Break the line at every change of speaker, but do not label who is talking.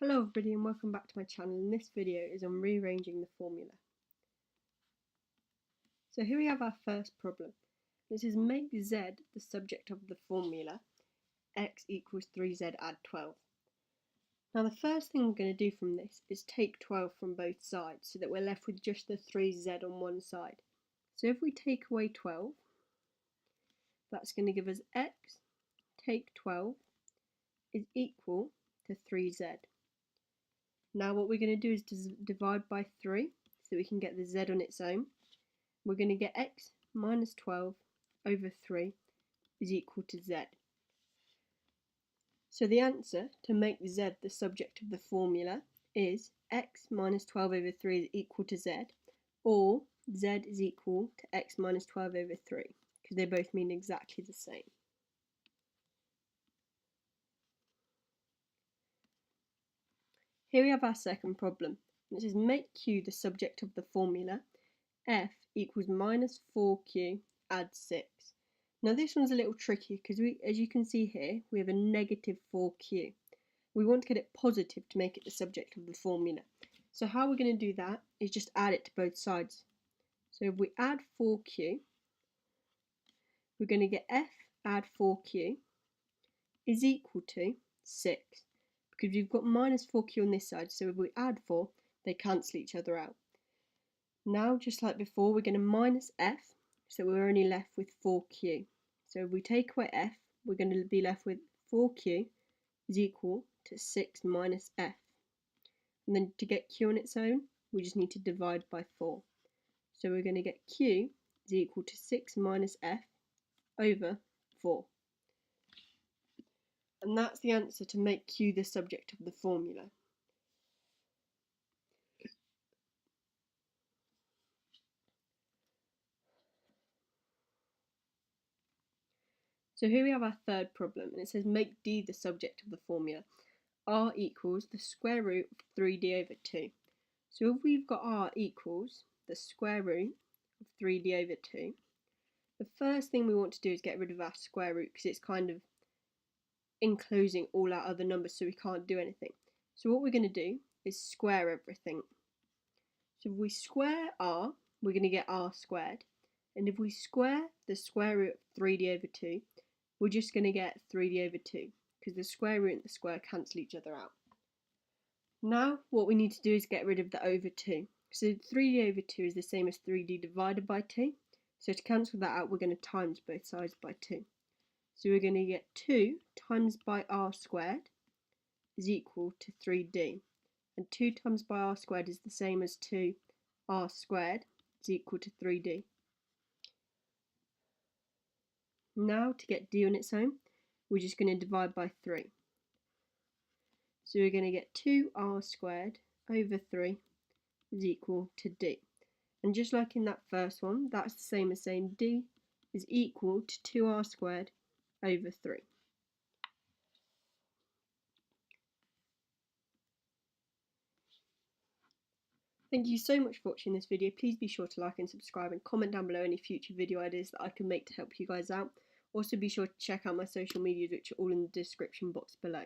Hello everybody and welcome back to my channel, and this video is on rearranging the formula. So here we have our first problem. This is make z the subject of the formula x equals 3z add 12. Now the first thing we're going to do from this is take 12 from both sides so that we're left with just the 3z on one side. So if we take away 12, that's going to give us x take 12 is equal to 3z. Now what we're going to do is divide by 3 so we can get the z on its own. We're going to get x minus 12 over 3 is equal to z. So the answer to make z the subject of the formula is x minus 12 over 3 is equal to z, or z is equal to x minus 12 over 3, because they both mean exactly the same. Here we have our second problem. It says make q the subject of the formula f equals minus 4q add 6. Now this one's a little tricky because as you can see here, we have a negative 4q. We want to get it positive to make it the subject of the formula. So how we're going to do that is just add it to both sides. So if we add 4q, we're going to get f add 4q is equal to 6. Because we've got minus 4q on this side, so if we add 4, they cancel each other out. Now, just like before, we're going to minus f, so we're only left with 4q. So if we take away f, we're going to be left with 4q is equal to 6 minus f. And then to get q on its own, we just need to divide by 4. So we're going to get q is equal to 6 minus f over 4. And that's the answer to make q the subject of the formula. So here we have our third problem, and it says make d the subject of the formula. R equals the square root of 3d over 2. So if we've got r equals the square root of 3d over 2, the first thing we want to do is get rid of our square root because it's kind of enclosing all our other numbers, so we can't do anything. So what we're going to do is square everything. So if we square r, we're going to get r squared. And if we square the square root of 3d over 2, we're just going to get 3d over 2, because the square root and the square cancel each other out. Now what we need to do is get rid of the over 2. So 3d over 2 is the same as 3d divided by 2. So to cancel that out, we're going to times both sides by 2. So we're going to get 2 times by r squared is equal to 3d. And 2 times by r squared is the same as 2r squared is equal to 3d. Now to get d on its own, we're just going to divide by 3. So we're going to get 2r squared over 3 is equal to d. And just like in that first one, that's the same as saying d is equal to 2r squared over 3. Thank you so much for watching this video. Please be sure to like and subscribe and comment down below any future video ideas that I can make to help you guys out. Also be sure to check out my social medias, which are all in the description box below.